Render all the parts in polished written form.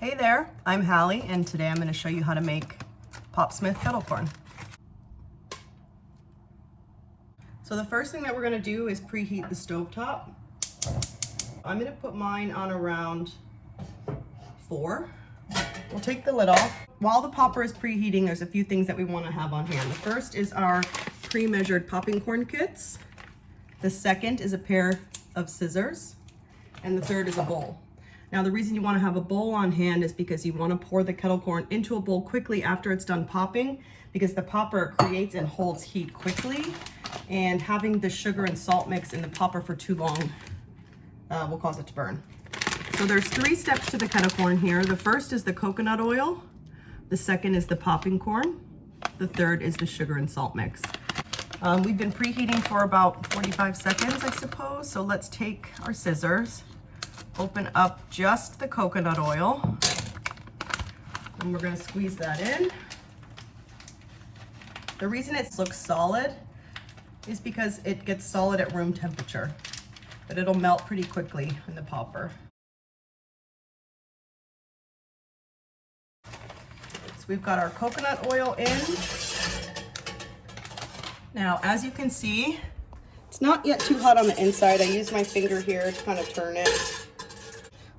Hey there, I'm Hallie, and today I'm going to show you how to make Popsmith kettle corn. So the first thing that we're going to do is preheat the stovetop. I'm going to put mine on around 4. We'll take the lid off. While the popper is preheating, there's a few things that we want to have on hand. The first is our pre-measured popping corn kits. The second is a pair of scissors. And the third is a bowl. Now the reason you want to have a bowl on hand is because you want to pour the kettle corn into a bowl quickly after it's done popping, because the popper creates and holds heat quickly, and having the sugar and salt mix in the popper for too long will cause it to burn. So there's 3 steps to the kettle corn here. The first is the coconut oil, the second is the popping corn, the third is the sugar and salt mix. We've been preheating for about 45 seconds, I suppose. So let's take our scissors, open up just the coconut oil, and we're going to squeeze that in. The reason it looks solid is because it gets solid at room temperature, but it'll melt pretty quickly in the popper. So we've got our coconut oil in. Now, as you can see, it's not yet too hot on the inside. I use my finger here to kind of turn it.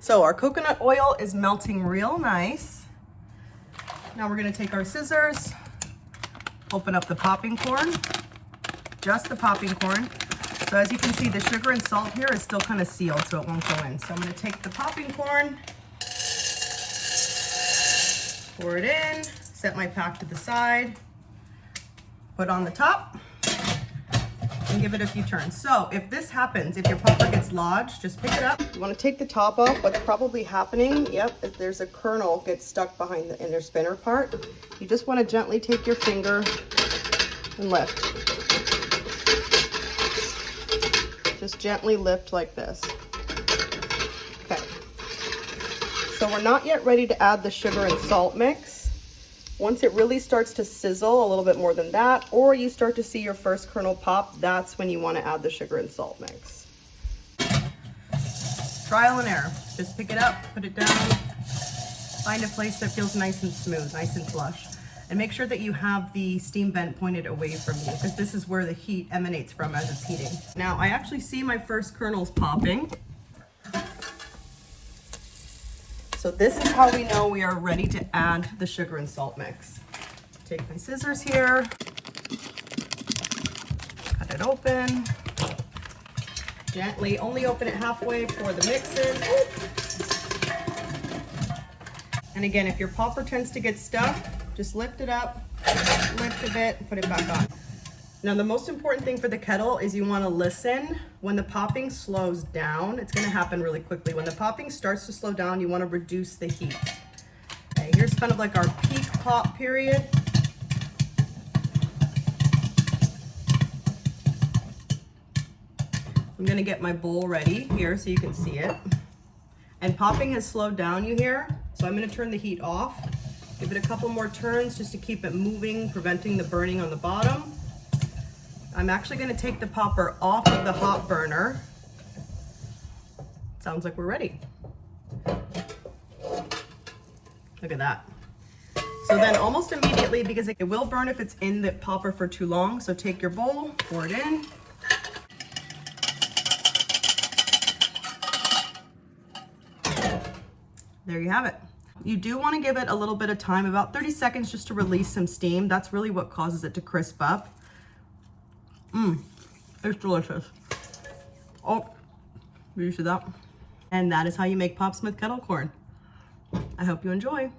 So our coconut oil is melting real nice. Now we're going to take our scissors, open up the popping corn, just the popping corn. So as you can see, the sugar and salt here is still kind of sealed, so it won't go in. So I'm going to take the popping corn, pour it in, set my pack to the side, put on the top, and give it a few turns. So if this happens, if your popper gets lodged, just pick it up. You want to take the top off. What's probably happening, if there's a kernel gets stuck behind the inner spinner part. You just want to gently take your finger and lift. Just gently lift like this. Okay. So we're not yet ready to add the sugar and salt mix. Once it really starts to sizzle a little bit more than that, or you start to see your first kernel pop, that's when you want to add the sugar and salt mix. Trial and error. Just pick it up, put it down, find a place that feels nice and smooth, nice and flush. And make sure that you have the steam vent pointed away from you, because this is where the heat emanates from as it's heating. Now, I actually see my first kernels popping. So this is how we know we are ready to add the sugar and salt mix. Take my scissors here, cut it open, gently, only open it halfway, pour the mix in. And again, if your popper tends to get stuck, just lift it up, lift a bit, and put it back on. Now the most important thing for the kettle is you want to listen. When the popping slows down, it's going to happen really quickly. When the popping starts to slow down, you want to reduce the heat. Okay, here's kind of like our peak pop period. I'm going to get my bowl ready here so you can see it. And popping has slowed down, you hear? So I'm going to turn the heat off. Give it a couple more turns just to keep it moving, preventing the burning on the bottom. I'm actually going to take the popper off of the hot burner. Sounds like we're ready. Look at that. So then almost immediately, because it will burn if it's in the popper for too long, so take your bowl, pour it in. There you have it. You do want to give it a little bit of time, about 30 seconds, just to release some steam. That's really what causes it to crisp up. It's delicious. Oh, did you see that? And that is how you make Popsmith kettle corn. I hope you enjoy.